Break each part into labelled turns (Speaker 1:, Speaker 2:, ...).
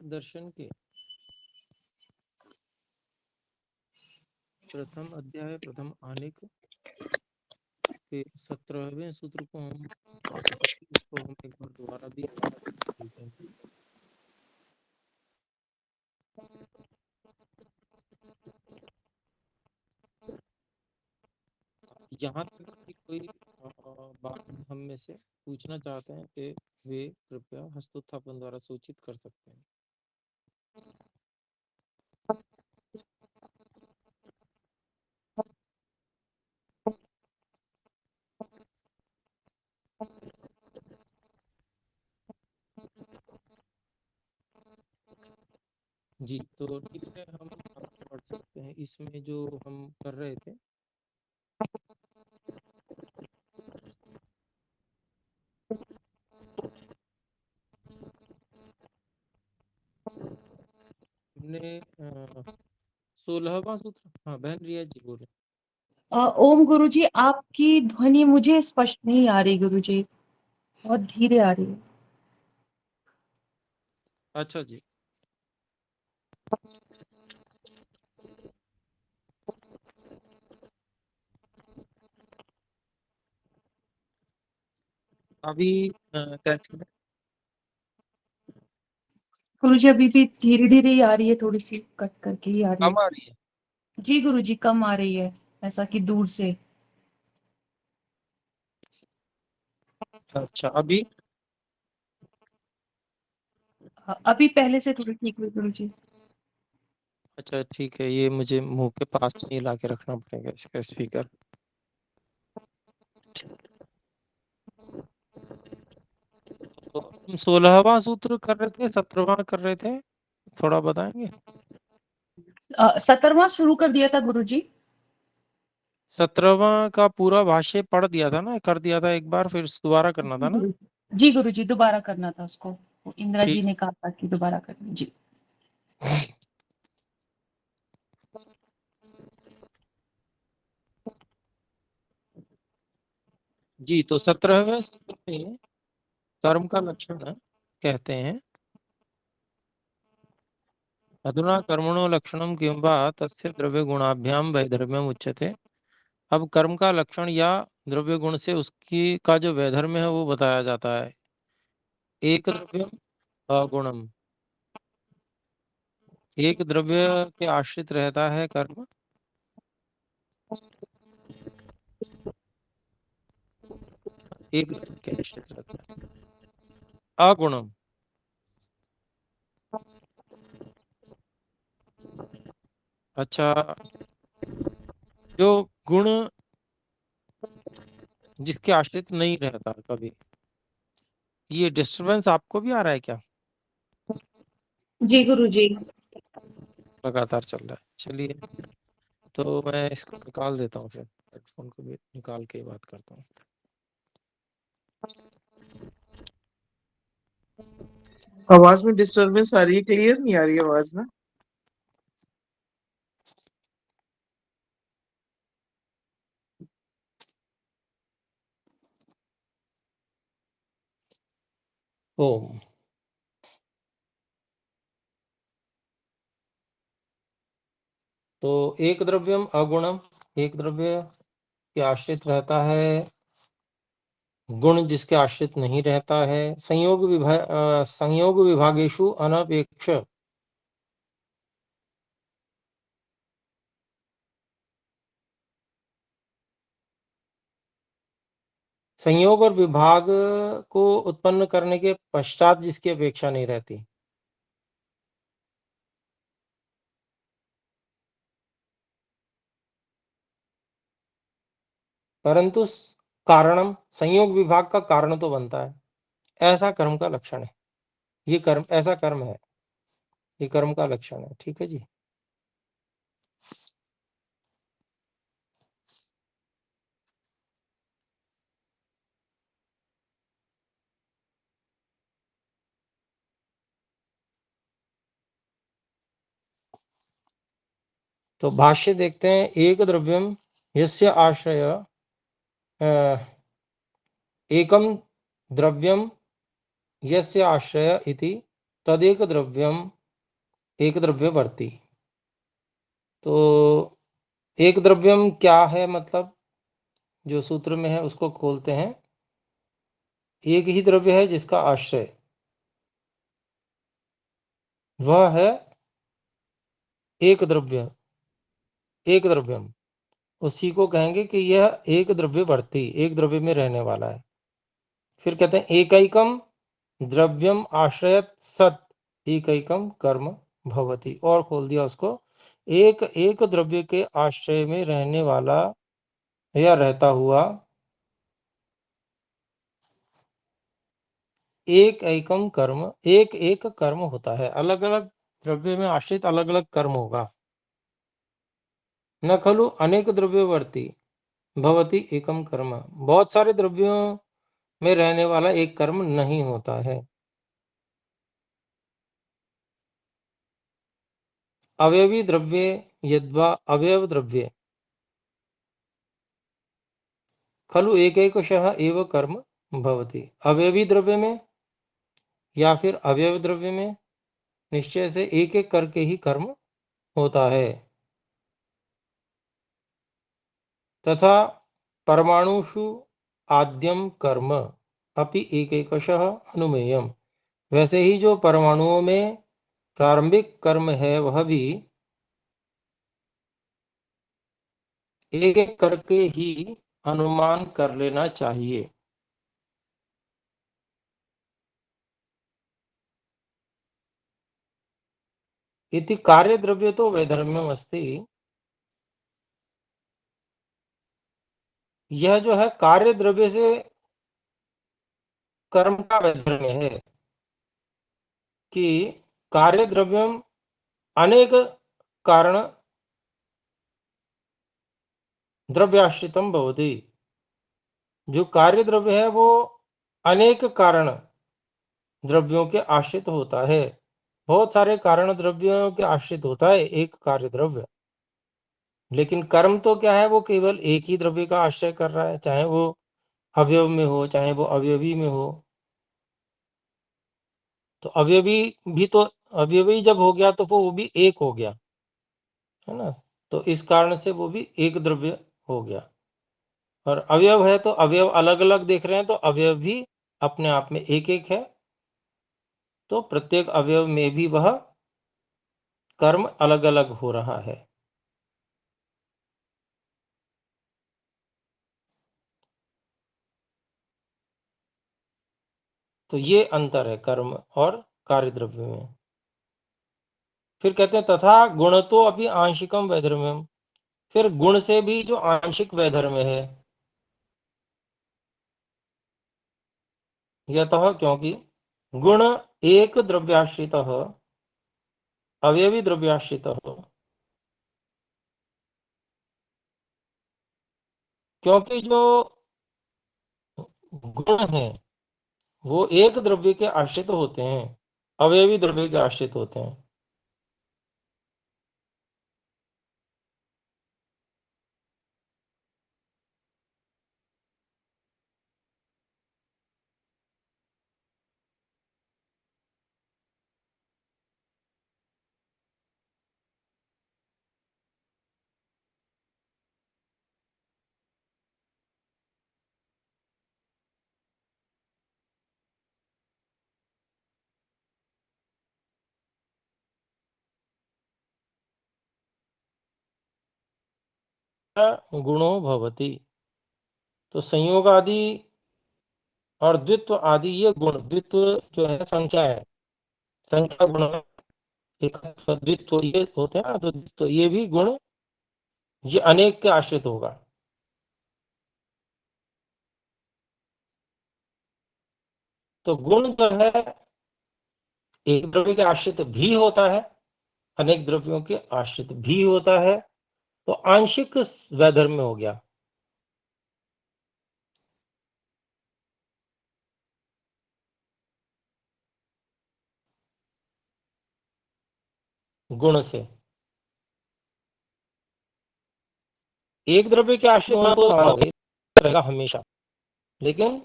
Speaker 1: दर्शन के प्रथम अध्याय प्रथम आनेक के 17वें सूत्र को हम एक बार दोबारा भी देखते हैं। यहाँ तक कि कोई बात हम में से पूछना चाहते हैं कि वे कृपया हस्तोत्थापन द्वारा सूचित कर सकते हैं। जी तो ठीक है, हम आगे बढ़ सकते हैं। इसमें जो हम कर रहे थे हमने 16वां सूत्र, हाँ बहन रिया जी बोले।
Speaker 2: ओम गुरुजी, आपकी ध्वनि मुझे स्पष्ट नहीं आ रही गुरुजी, बहुत धीरे आ रही है।
Speaker 1: अच्छा जी, अभी कैसे है?
Speaker 2: गुरुजी अभी भी धीरे धीरे ही आ रही है, थोड़ी सी कट करके ही आ रही है।
Speaker 1: कम आ रही है?
Speaker 2: जी गुरुजी, कम आ रही है, ऐसा कि दूर से।
Speaker 1: अच्छा, अभी
Speaker 2: अभी पहले से थोड़ी ठीक हुई गुरुजी।
Speaker 1: अच्छा ठीक है, ये मुझे मुंह के पास नहीं ला के रखना पड़ेगा इसका स्पीकर। तो हम 16वां सूत्र कर रहे थे, 17वां कर रहे थे, थोड़ा बताएंगे?
Speaker 2: 17वां शुरू कर दिया था गुरुजी।
Speaker 1: 17वां का पूरा भाष्य पढ़ दिया था ना, कर दिया था एक बार, फिर दोबारा करना था ना?
Speaker 2: जी गुरुजी, दोबारा करना था उसको, इंदिरा जी
Speaker 1: ठीक।
Speaker 2: ने कहा था कि दोबारा करना। जी
Speaker 1: जी तो 17वें सूत्र में कर्म का लक्षण कहते हैं, अधुना कर्मणो लक्षणम किं वा तस्य द्रव्य गुणाभ्याम वैधर्म्यम उच्यते। अब कर्म का लक्षण या द्रव्य गुण से उसकी का जो वैधर्म्य है वो बताया जाता है। एक द्रव्यम अगुणम, एक द्रव्य के आश्रित रहता है कर्म, एक द्रव्य के आश्रित रहता है अगुणम। अच्छा, जो गुण जिसके आश्रित नहीं रहता कभी, ये डिस्टरबेंस आपको भी आ रहा है क्या?
Speaker 2: जी गुरुजी।
Speaker 1: लगातार चल रहा है, चलिए तो मैं इसको निकाल देता हूँ, फिर हेडफोन को भी निकाल के बात करता हूँ।
Speaker 3: आवाज में डिस्टरबेंस आ रही है, क्लियर नहीं आ रही आवाज ना?
Speaker 1: ओम। तो एक द्रव्यम अगुणम, एक द्रव्य के आश्रित रहता है, गुण जिसके आश्रित नहीं रहता है। संयोग विभागेषु अनपेक्ष, संयोग और विभाग को उत्पन्न करने के पश्चात जिसकी अपेक्षा नहीं रहती, परंतु कारणम, संयोग विभाग का कारण तो बनता है, ऐसा कर्म का लक्षण है। ये कर्म, ऐसा कर्म है, ये कर्म का लक्षण है। ठीक है जी। तो भाष्य देखते हैं। एक द्रव्यम यस्य आश्रय एकम द्रव्यम यस्य आश्रय इति तदेक द्रव्यम एक द्रव्यवर्ती। तो एक द्रव्यम क्या है, मतलब जो सूत्र में है उसको खोलते हैं। एक ही द्रव्य है जिसका आश्रय वह है एक द्रव्य, एक द्रव्यम, उसी को कहेंगे कि यह एक द्रव्यवर्ती, एक द्रव्य में रहने वाला है। फिर कहते हैं एकैकम द्रव्यम आश्रयत सत एकैकम कर्म भवति, और खोल दिया उसको, एक एक द्रव्य के आश्रय में रहने वाला या रहता हुआ एक एकम कर्म, एक एक कर्म होता है। अलग अलग द्रव्य में आश्रित अलग अलग कर्म होगा। न खलु अनेक द्रव्यवर्ती भवति एकम कर्म, बहुत सारे द्रव्यों में रहने वाला एक कर्म नहीं होता है। अवयवी द्रव्ये यद्वा अवयव द्रव्ये खलु एकैकशः एव कर्म भवति। अवयवी द्रव्य में या फिर अवयव द्रव्य में निश्चय से एक एक करके ही कर्म होता है। तथा परमाणुषु आद्यम कर्म अपि एकैकशः अनुमेयम्, वैसे ही जो परमाणुओं में प्रारंभिक कर्म है वह भी एक एक करके ही अनुमान कर लेना चाहिए। इति कार्य द्रव्य तो वैधर्म्यम अस्ति, यह जो है कार्य द्रव्य से कर्म का वैधर्म्य है कि कार्य द्रव्यम अनेक कारण द्रव्याश्रितम भवति। जो कार्य द्रव्य है वो अनेक कारण द्रव्यों के आश्रित होता है। बहुत सारे कारण द्रव्यों के आश्रित होता है एक कार्य द्रव्य, लेकिन कर्म तो क्या है, वो केवल एक ही द्रव्य का आश्रय कर रहा है, चाहे वो अवयव में हो चाहे वो अवयवी में हो। तो अवयवी भी तो, अवयवी जब हो गया तो वो भी एक हो गया, है ना। तो इस कारण से वो भी एक द्रव्य हो गया। और अवयव है तो अवयव अलग अलग देख रहे हैं, तो अवयव भी अपने आप में एक एक है, तो प्रत्येक अवयव में भी वह कर्म अलग अलग हो रहा है। तो ये अंतर है कर्म और कार्य द्रव्य में। फिर कहते हैं तथा गुण तो अभी आंशिकम वैधर्म्यम, फिर गुण से भी जो आंशिक वैधर्म्य है, यतः क्योंकि गुण एक द्रव्याश्रित अवयवी द्रव्याश्रित, क्योंकि जो गुण है वो एक द्रव्य के आश्रित होते हैं, अवयवी द्रव्य के आश्रित होते हैं। गुणो भवति, तो संयोग आदि और द्वित्व आदि ये गुण, द्वित्व जो है संख्या है, संख्या गुण है, एक द्वित्व ये होते हैं ना, तो द्वित्व ये भी गुण ये अनेक के आश्रित होगा। तो गुण जो है एक द्रव्य के आश्रित भी होता है, अनेक द्रव्यों के आश्रित भी होता है, तो आंशिक वैधर्म्य हो गया। गुण से एक द्रव्य के आश्रित होना तो रहेगा हमेशा, लेकिन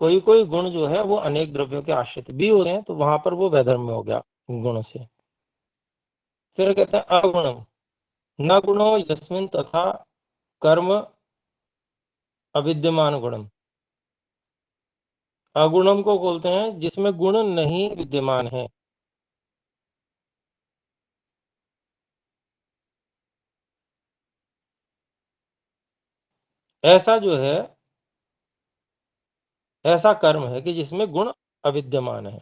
Speaker 1: कोई कोई गुण जो है वो अनेक द्रव्यों के आश्रित भी होते हैं, तो वहां पर वो वैधर्म्य हो गया गुण से। फिर कहते हैं अगुणम न गुणो यस्मिन तथा कर्म अविद्यमान गुणम। अगुणम को बोलते हैं जिसमें गुण नहीं विद्यमान है। ऐसा जो है, ऐसा कर्म है कि जिसमें गुण अविद्यमान है।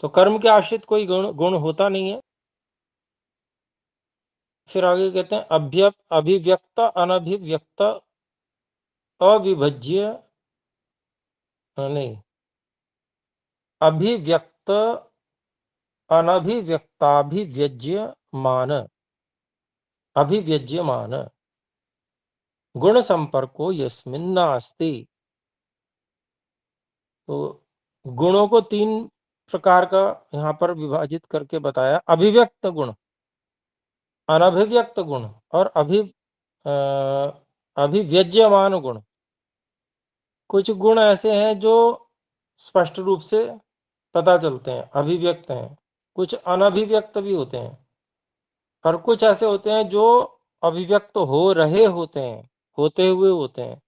Speaker 1: तो कर्म के आश्रित कोई गुण होता नहीं है। फिर आगे कहते हैं अभिव्यक्त अनभिव्यक्त अविभज्य, नहीं, अभिव्यक्त अनभिव्यक्ताभिव्यज्य मान, अभिव्यज्य मान गुण संपर्को यस्मिन् नास्ति। तो गुणों को तीन प्रकार का यहाँ पर विभाजित करके बताया। अभिव्यक्त गुण, अनभिव्यक्त गुण और अभिव्यज्यमान गुण। कुछ गुण ऐसे हैं जो स्पष्ट रूप से पता चलते हैं, अभिव्यक्त हैं। कुछ अनभिव्यक्त भी होते हैं, और कुछ ऐसे होते हैं जो अभिव्यक्त हो रहे होते हैं, होते हुए होते हैं।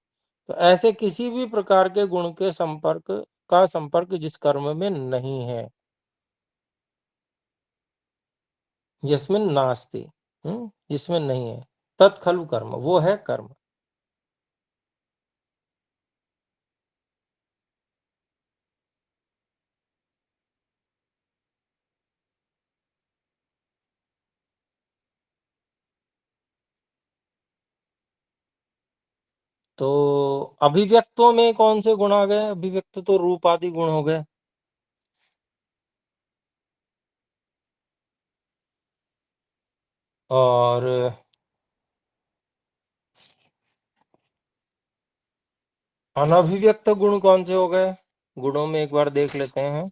Speaker 1: तो ऐसे किसी भी प्रकार के गुण के संपर्क जिस कर्म में नहीं है, जिसमें नास्ति, जिसमें नहीं है, तत्खलु कर्म, वो है कर्म। तो अभिव्यक्तों में कौन से गुण आ गए? अभिव्यक्त तो रूप आदि गुण हो गए। और अनभिव्यक्त गुण कौन से हो गए? गुणों में एक बार देख लेते हैं।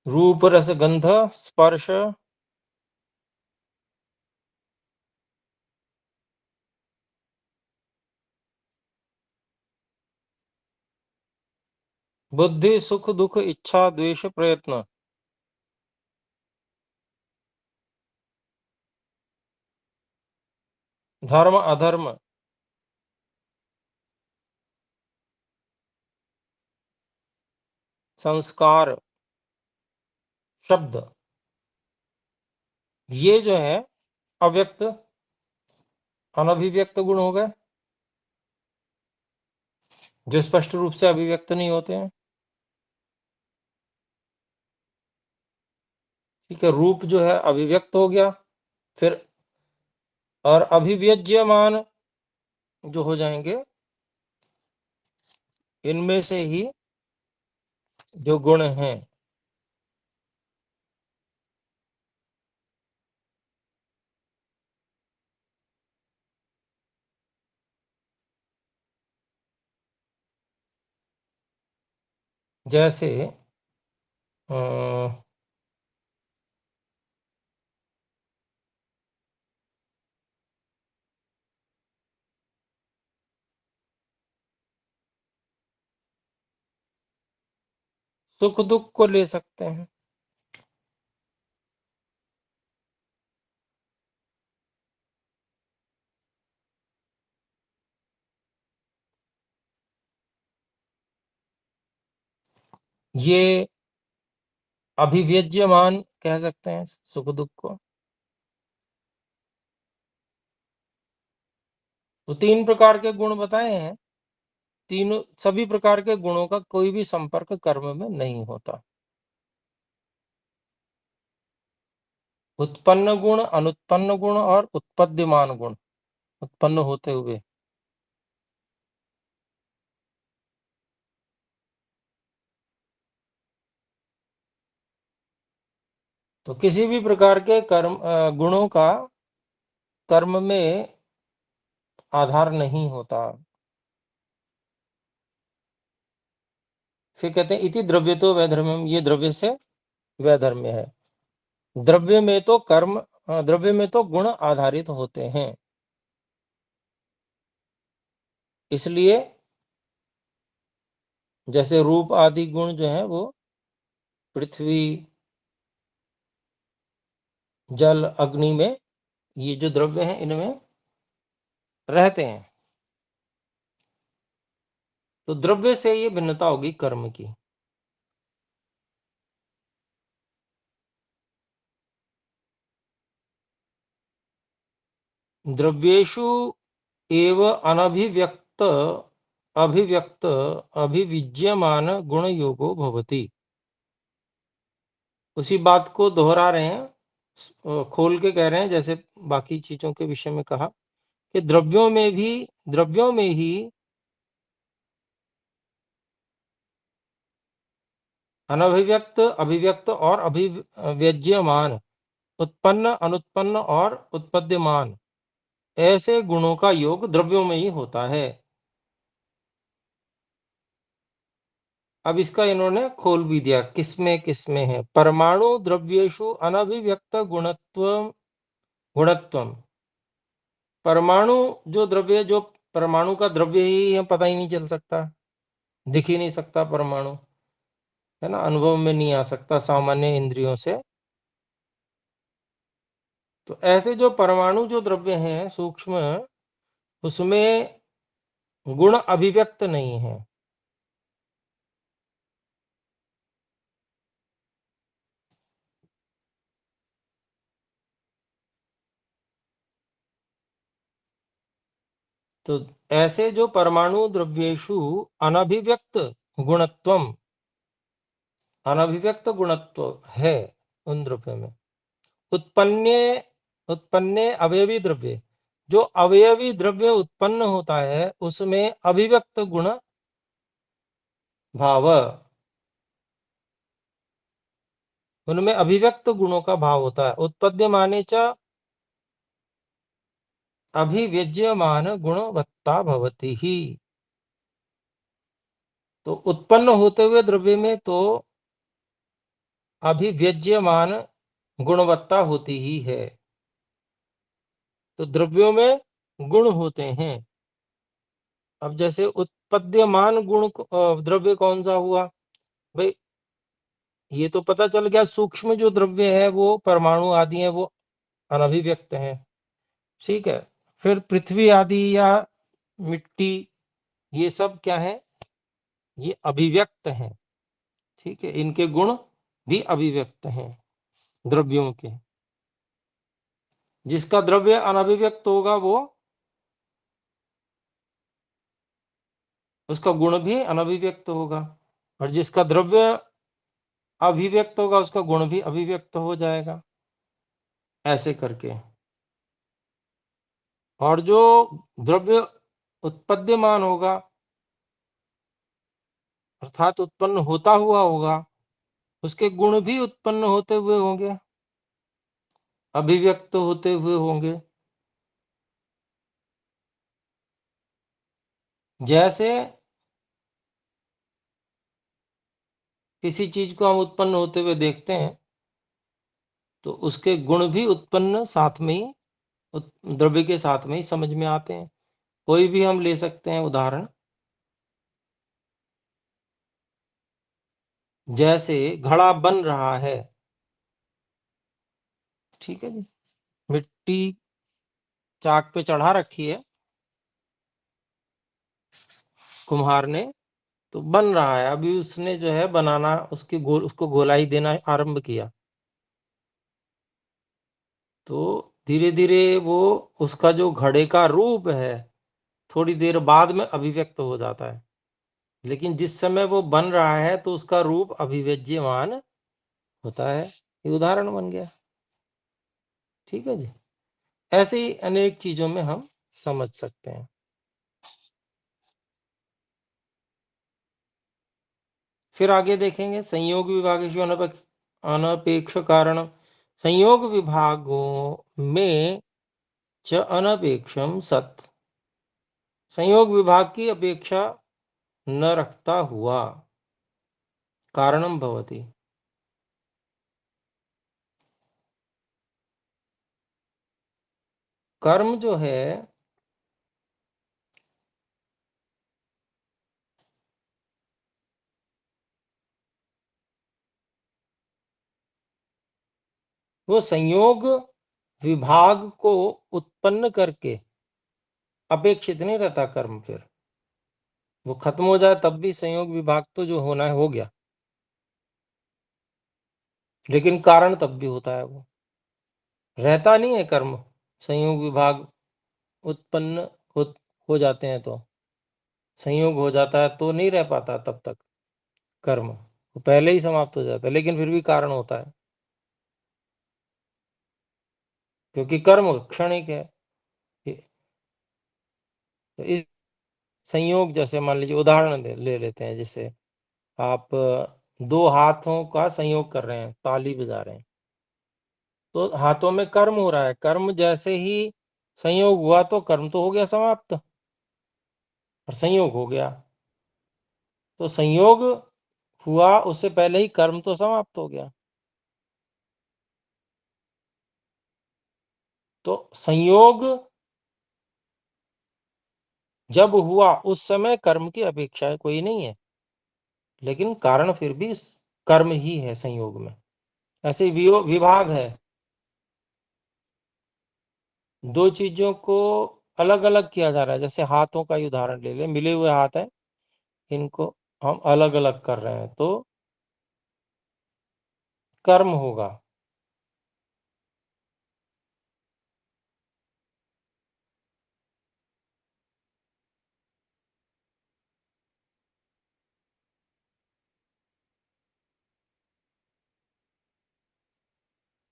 Speaker 1: रूप रस गंध स्पर्श बुद्धि सुख दुख इच्छा द्वेष प्रयत्न, धर्म अधर्म, संस्कार, शब्द, ये जो है अव्यक्त अनभिव्यक्त गुण हो गए, जो स्पष्ट रूप से अभिव्यक्त नहीं होते हैं। ठीक है, रूप जो है अभिव्यक्त हो गया। फिर और अभिव्यज्यमान जो हो जाएंगे, इनमें से ही जो गुण हैं, जैसे सुख दुख को ले सकते हैं। ये अभिव्यज्यमान कह सकते हैं सुख दुख को। तो तीन प्रकार के गुण बताए हैं। तीनों सभी प्रकार के गुणों का कोई भी संपर्क कर्म में नहीं होता। उत्पन्न गुण, अनुत्पन्न गुण और उत्पद्यमान गुण, उत्पन्न होते हुए। तो किसी भी प्रकार के गुणों का कर्म में आधार नहीं होता। फिर कहते हैं इति द्रव्य तो वैधर्म्यम, ये द्रव्य से वैधर्म्य है। द्रव्य में तो द्रव्य में तो गुण आधारित होते हैं, इसलिए जैसे रूप आदि गुण जो है वो पृथ्वी, जल, अग्नि में, ये जो द्रव्य हैं इनमें रहते हैं। तो द्रव्य से ये भिन्नता होगी कर्म की। द्रव्येषु एव अनभिव्यक्त अभिव्यक्त अभिविज्यमान गुण योगो भवति। उसी बात को दोहरा रहे हैं, खोल के कह रहे हैं, जैसे बाकी चीजों के विषय में कहा कि द्रव्यों में ही अनभिव्यक्त, अभिव्यक्त और अभिव्यज्यमान, उत्पन्न, अनुत्पन्न और उत्पद्यमान, ऐसे गुणों का योग द्रव्यों में ही होता है। अब इसका इन्होंने खोल भी दिया, किसमें है। परमाणु द्रव्येषु अनभिव्यक्त गुणत्वम। परमाणु जो द्रव्य, जो परमाणु का द्रव्य ही है, पता ही नहीं चल सकता, दिख ही नहीं सकता परमाणु, है ना, अनुभव में नहीं आ सकता सामान्य इंद्रियों से। तो ऐसे जो परमाणु जो द्रव्य हैं सूक्ष्म, उसमें गुण अभिव्यक्त नहीं है। तो ऐसे जो परमाणु द्रव्येषु अनभिव्यक्त गुणत्वम, अनभिव्यक्त गुणत्व है उन द्रव्य में। उत्पन्ने अवयवी द्रव्य, जो अवयवी द्रव्य उत्पन्न होता है उसमें अभिव्यक्त गुण भाव, उनमें अभिव्यक्त गुणों का भाव होता है। उत्पद्यमाने च अभिव्यज्यमान गुणवत्ता भवति ही। तो उत्पन्न होते हुए द्रव्य में तो अभिव्यज्यमान गुणवत्ता होती ही है। तो द्रव्यों में गुण होते हैं। अब जैसे उत्पद्यमान गुण द्रव्य कौन सा हुआ भाई, ये तो पता चल गया, सूक्ष्म जो द्रव्य है वो परमाणु आदि है, वो अनभिव्यक्त है, ठीक है। फिर पृथ्वी आदि या मिट्टी, ये सब क्या है, ये अभिव्यक्त है, ठीक है, इनके गुण भी अभिव्यक्त हैं द्रव्यों के। जिसका द्रव्य अनभिव्यक्त होगा वो, उसका गुण भी अनभिव्यक्त होगा, और जिसका द्रव्य अभिव्यक्त होगा उसका गुण भी अभिव्यक्त हो जाएगा, ऐसे करके। और जो द्रव्य उत्पद्यमान होगा, अर्थात उत्पन्न होता हुआ होगा, उसके गुण भी उत्पन्न होते हुए होंगे, अभिव्यक्त होते हुए होंगे। जैसे किसी चीज को हम उत्पन्न होते हुए देखते हैं तो उसके गुण भी उत्पन्न साथ में ही, द्रव्य के साथ में ही समझ में आते हैं। कोई भी हम ले सकते हैं उदाहरण, जैसे घड़ा बन रहा है, ठीक है जी, मिट्टी चाक पे चढ़ा रखी है कुम्हार ने, तो बन रहा है। अभी उसने जो है बनाना, उसको गोलाई देना आरंभ किया, तो धीरे धीरे वो, उसका जो घड़े का रूप है थोड़ी देर बाद में अभिव्यक्त हो जाता है, लेकिन जिस समय वो बन रहा है तो उसका रूप अभिव्यज्यमान होता है। ये उदाहरण बन गया, ठीक है जी। ऐसे ही अनेक चीजों में हम समझ सकते हैं। फिर आगे देखेंगे संयोग विभागेषु अनपेक्ष कारण संयोग विभागों में च अनपेक्षम सत्, संयोग विभाग की अपेक्षा न रखता हुआ कारणम भवति, कर्म जो है वो संयोग विभाग को उत्पन्न करके अपेक्षित नहीं रहता। कर्म फिर वो खत्म हो जाए तब भी संयोग विभाग तो जो होना है हो गया, लेकिन कारण तब भी होता है, वो रहता नहीं है। कर्म संयोग विभाग उत्पन्न हो जाते हैं तो संयोग हो जाता है तो नहीं रह पाता तब तक कर्म, वो पहले ही समाप्त हो जाता है, लेकिन फिर भी कारण होता है, क्योंकि कर्म क्षणिक है। तो इस संयोग, जैसे मान लीजिए उदाहरण ले लेते हैं, जैसे आप दो हाथों का संयोग कर रहे हैं, ताली बजा रहे हैं, तो हाथों में कर्म हो रहा है। कर्म जैसे ही संयोग हुआ तो कर्म तो हो गया समाप्त और संयोग हो गया। तो संयोग हुआ उससे पहले ही कर्म तो समाप्त हो गया। तो संयोग जब हुआ उस समय कर्म की अपेक्षा कोई नहीं है, लेकिन कारण फिर भी कर्म ही है संयोग में। ऐसे विभाग है, दो चीजों को अलग अलग किया जा रहा है। जैसे हाथों का ही उदाहरण ले ले, मिले हुए हाथ हैं, इनको हम अलग अलग कर रहे हैं तो कर्म होगा।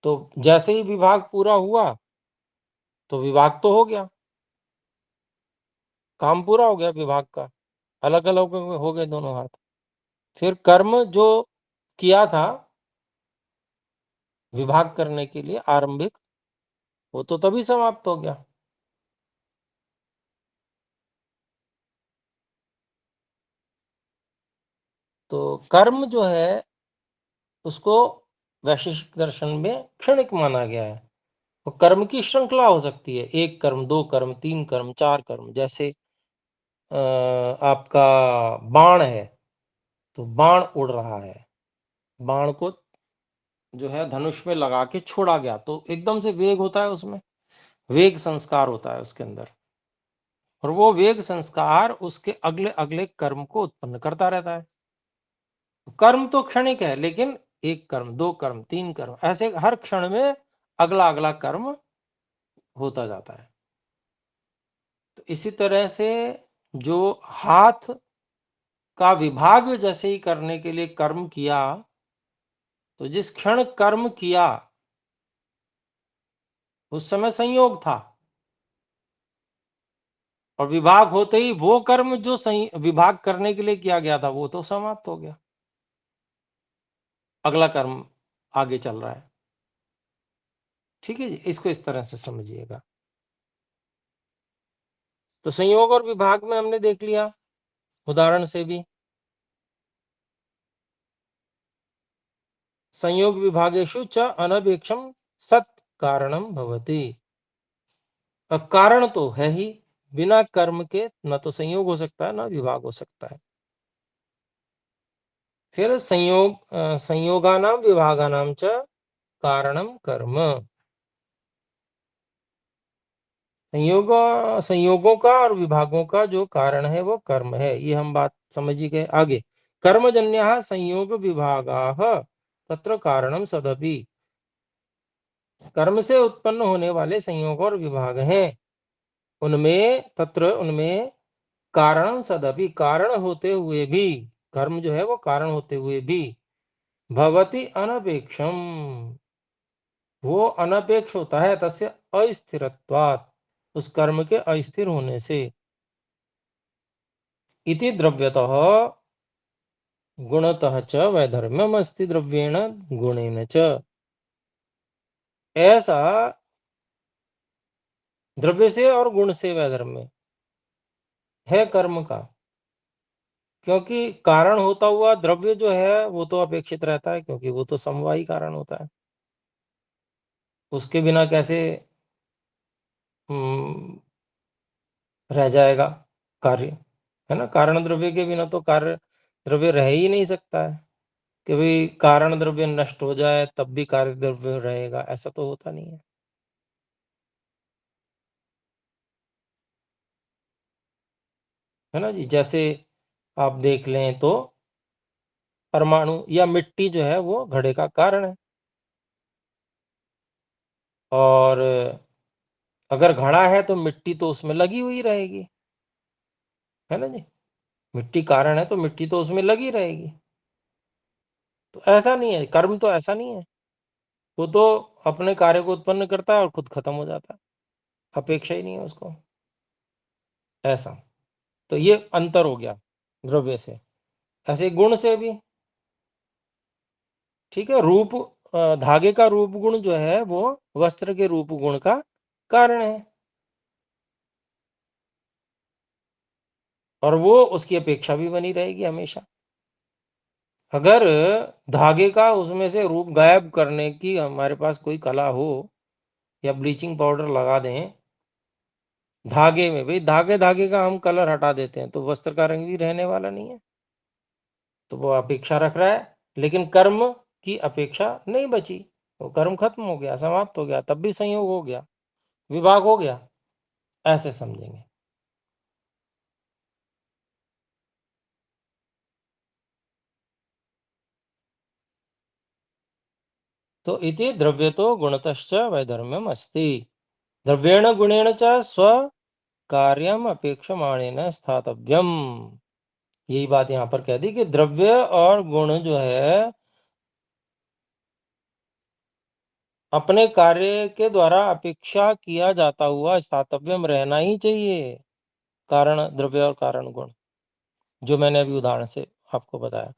Speaker 1: तो जैसे ही विभाग पूरा हुआ तो विभाग तो हो गया, काम पूरा हो गया विभाग का, अलग अलग हो गए दोनों हाथ। फिर कर्म जो किया था विभाग करने के लिए आरंभिक, वो तो तभी समाप्त हो गया। तो कर्म जो है उसको वैशेषिक दर्शन में क्षणिक माना गया है। तो कर्म की श्रृंखला हो सकती है, एक कर्म, दो कर्म, तीन कर्म, चार कर्म। जैसे आपका बाण है, तो बाण उड़ रहा है, बाण को जो है धनुष में लगा के छोड़ा गया तो एकदम से वेग होता है, उसमें वेग संस्कार होता है उसके अंदर, और वो वेग संस्कार उसके अगले अगले कर्म को उत्पन्न करता रहता है। कर्म तो क्षणिक है, लेकिन एक कर्म, दो कर्म, तीन कर्म, ऐसे हर क्षण में अगला अगला कर्म होता जाता है। तो इसी तरह से जो हाथ का विभाग जैसे ही करने के लिए कर्म किया, तो जिस क्षण कर्म किया उस समय संयोग था, और विभाग होते ही वो कर्म जो विभाग करने के लिए किया गया था वो तो समाप्त हो गया, अगला कर्म आगे चल रहा है। ठीक है जी, इसको इस तरह से समझिएगा। तो संयोग और विभाग में हमने देख लिया उदाहरण से भी, संयोग विभागेषु च अनपेक्षम सत् कारणम भवति। कारण तो है ही, बिना कर्म के न तो संयोग हो सकता है ना विभाग हो सकता है। फिर संयोगानाम विभागानाम च कारणम कर्म। संयोगों का और विभागों का जो कारण है वो कर्म है, ये हम बात समझ ही गए। आगे, कर्मजन्य संयोग विभागाः तत्र कारणम सदपि, कर्म से उत्पन्न होने वाले संयोग और विभाग हैं, उनमें कारण सदपि, कारण होते हुए भी, कर्म जो है वो कारण होते हुए भी, भवति अनपेक्षम, वो अनपेक्ष होता है, तस्य अस्थिरत्वात्, उस कर्म के अस्थिर होने से, इति द्रव्यतः गुणतः च वैधर्म्यम अस्ति द्रव्येण गुणेन च। ऐसा द्रव्य से और गुण से वैधर्म्य है कर्म का, क्योंकि कारण होता हुआ द्रव्य जो है वो तो अपेक्षित रहता है, क्योंकि वो तो समवायी कारण होता है, उसके बिना कैसे रह जाएगा कार्य, है ना। कारण द्रव्य के बिना तो कार्य द्रव्य रह ही नहीं सकता है कि भाई कारण द्रव्य नष्ट हो जाए तब भी कार्य द्रव्य रहेगा, ऐसा तो होता नहीं है, है ना जी। जैसे आप देख लें तो परमाणु या मिट्टी जो है वो घड़े का कारण है, और अगर घड़ा है तो मिट्टी तो उसमें लगी हुई रहेगी, है ना जी। मिट्टी कारण है तो मिट्टी तो उसमें लगी रहेगी। तो ऐसा नहीं है, कर्म तो ऐसा नहीं है, वो तो अपने कार्य को उत्पन्न करता है और खुद खत्म हो जाता है, अपेक्षा ही नहीं है उसको, ऐसा। तो ये अंतर हो गया द्रव्य से। ऐसे गुण से भी ठीक है, रूप धागे का रूप गुण जो है वो वस्त्र के रूप गुण का कारण है, और वो उसकी अपेक्षा भी बनी रहेगी हमेशा। अगर धागे का उसमें से रूप गायब करने की हमारे पास कोई कला हो, या ब्लीचिंग पाउडर लगा दें धागे में, भाई धागे का हम कलर हटा देते हैं तो वस्त्र का रंग भी रहने वाला नहीं है, तो वो अपेक्षा रख रहा है। लेकिन कर्म की अपेक्षा नहीं बची, वो कर्म खत्म हो गया, समाप्त हो गया, तब भी संयोग हो गया, विभाग हो गया, ऐसे समझेंगे। तो इति द्रव्यतो गुणतश्च वैधर्म्यम अस्ति, द्रव्येण गुणेन च स्व कार्यम अपेक्षमाणेन स्थातव्यम। यही बात यहाँ पर कह दी कि द्रव्य और गुण जो है अपने कार्य के द्वारा अपेक्षा किया जाता हुआ स्थातव्यम रहना ही चाहिए, कारण द्रव्य और कारण गुण, जो मैंने अभी उदाहरण से आपको बताया।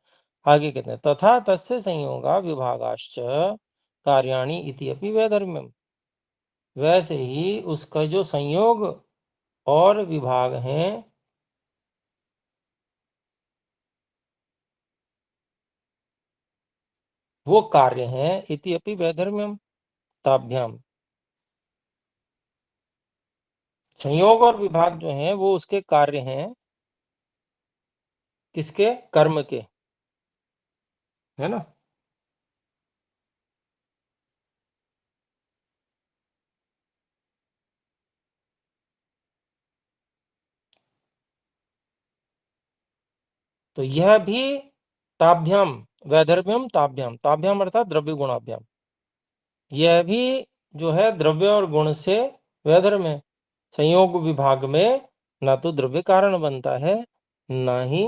Speaker 1: आगे कहते हैं तथा तस्य संयोगा विभागाश्च कार्याणि इति अपि वैधर्म्यम, वैसे ही उसका जो संयोग और विभाग हैं वो कार्य हैं, इति अपि वैधर्म्यम ताभ्याम। संयोग और विभाग जो हैं वो उसके कार्य हैं, किसके? कर्म के, है ना। तो यह भी ताभ्याम वैधर्म्यम ताभ्याम, ताभ्याम अर्थात द्रव्य गुणाभ्याम, यह भी जो है द्रव्य और गुण से वैधर्म्य है। संयोग विभाग में ना तो द्रव्य कारण बनता है, ना ही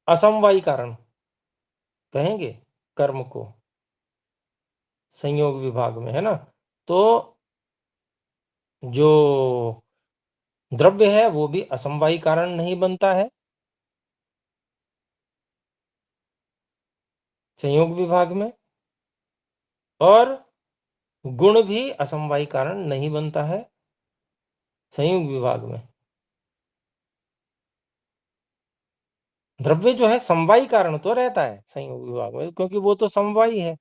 Speaker 1: असमवायी कारण कहेंगे कर्म को संयोग विभाग में, है ना। तो जो द्रव्य है वो भी असमवायी कारण नहीं बनता है संयोग विभाग में, और गुण भी असमवायी कारण नहीं बनता है संयोग विभाग में। द्रव्य जो है समवायी कारण तो रहता है संयोग विभाग में, क्योंकि वो तो समवायी है,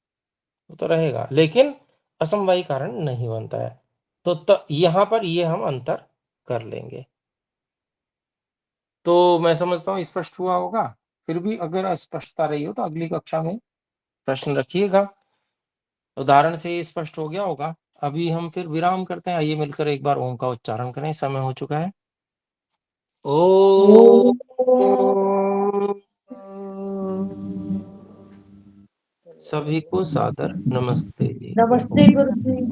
Speaker 1: वो तो रहेगा, लेकिन असमवायी कारण नहीं बनता है। तो यहाँ पर ये हम अंतर कर लेंगे। तो मैं समझता हूँ स्पष्ट हुआ होगा। फिर भी अगर अस्पष्टता रही हो तो अगली कक्षा में प्रश्न रखिएगा। उदाहरण से ही स्पष्ट हो गया होगा। अभी हम फिर विराम करते हैं, आइए मिलकर एक बार ओम का उच्चारण करें, समय हो चुका है। ओ सभी को सादर नमस्ते जी।
Speaker 2: नमस्ते गुरु जी।